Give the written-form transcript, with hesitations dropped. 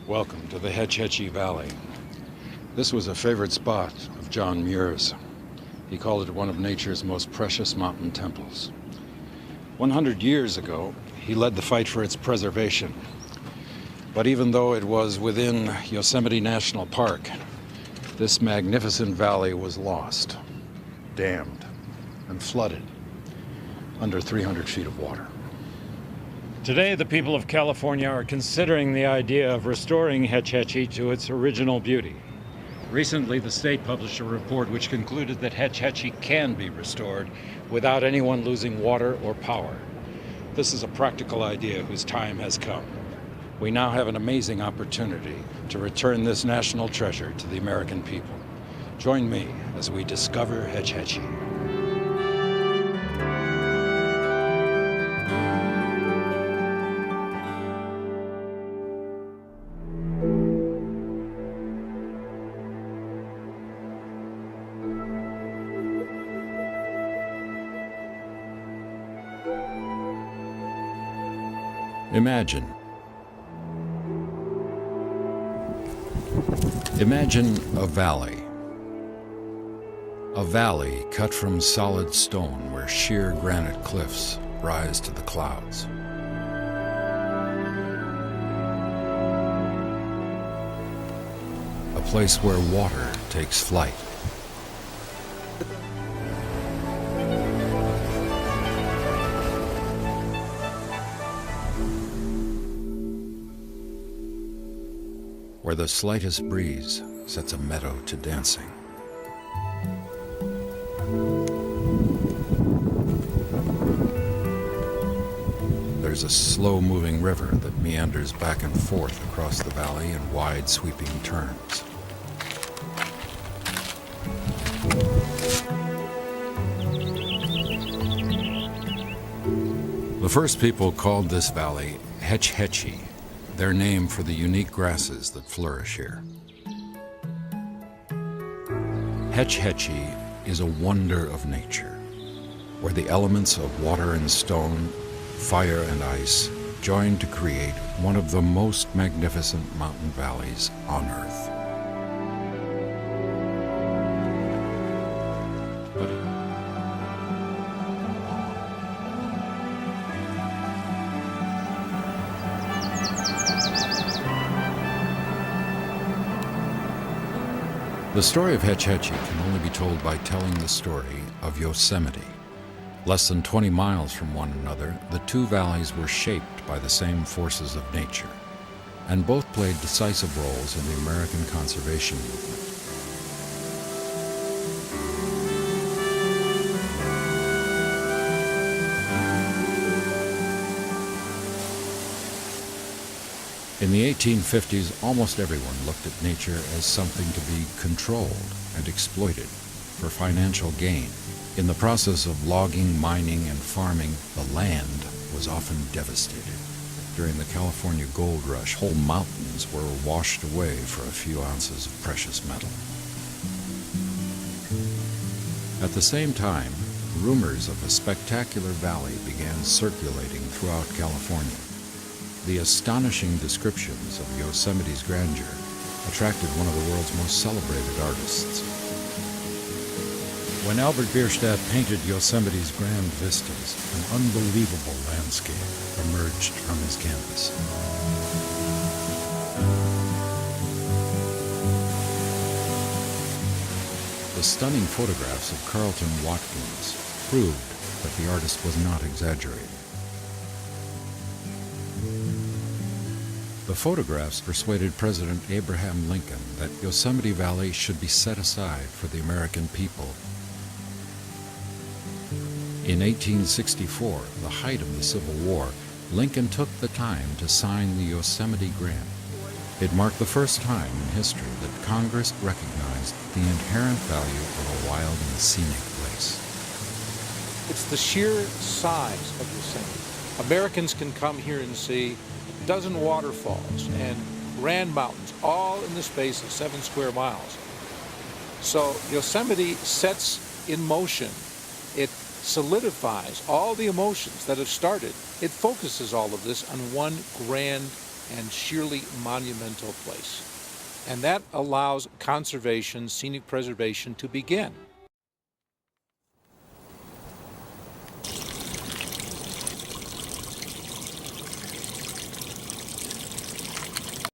Welcome to the Hetch Hetchy Valley. This was a favorite spot of John Muir's. He called it one of nature's most precious mountain temples. 100 years ago, he led the fight for its preservation. But even though it was within Yosemite National Park, this magnificent valley was lost, dammed, and flooded under 300 feet of water. Today, the people of California are considering the idea of restoring Hetch Hetchy to its original beauty. Recently, the state published a report which concluded that Hetch Hetchy can be restored without anyone losing water or power. This is a practical idea whose time has come. We now have an amazing opportunity to return this national treasure to the American people. Join me as we discover Hetch Hetchy. Imagine a valley. A valley cut from solid stone where sheer granite cliffs rise to the clouds. A place where water takes flight. Where the slightest breeze sets a meadow to dancing. There's a slow-moving river that meanders back and forth across the valley in wide, sweeping turns. The first people called this valley Hetch Hetchy, their name for the unique grasses that flourish here. Hetch Hetchy is a wonder of nature, where the elements of water and stone, fire and ice join to create one of the most magnificent mountain valleys on Earth. The story of Hetch Hetchy can only be told by telling the story of Yosemite. Less than 20 miles from one another, the two valleys were shaped by the same forces of nature, and both played decisive roles in the American conservation movement. In the 1850s, almost everyone looked at nature as something to be controlled and exploited for financial gain. In the process of logging, mining, and farming, the land was often devastated. During the California gold rush, whole mountains were washed away for a few ounces of precious metal. At the same time, rumors of a spectacular valley began circulating throughout California. The astonishing descriptions of Yosemite's grandeur attracted one of the world's most celebrated artists. When Albert Bierstadt painted Yosemite's grand vistas, an unbelievable landscape emerged from his canvas. The stunning photographs of Carlton Watkins proved that the artist was not exaggerating. The photographs persuaded President Abraham Lincoln that Yosemite Valley should be set aside for the American people. In 1864, the height of the Civil War, Lincoln took the time to sign the Yosemite Grant. It marked the first time in history that Congress recognized the inherent value of a wild and scenic place. It's the sheer size of Yosemite. Americans can come here and see a dozen waterfalls and grand mountains, all in the space of 7 square miles. So Yosemite sets in motion. It solidifies all the emotions that have started. It focuses all of this on one grand and sheerly monumental place. And that allows conservation, scenic preservation to begin.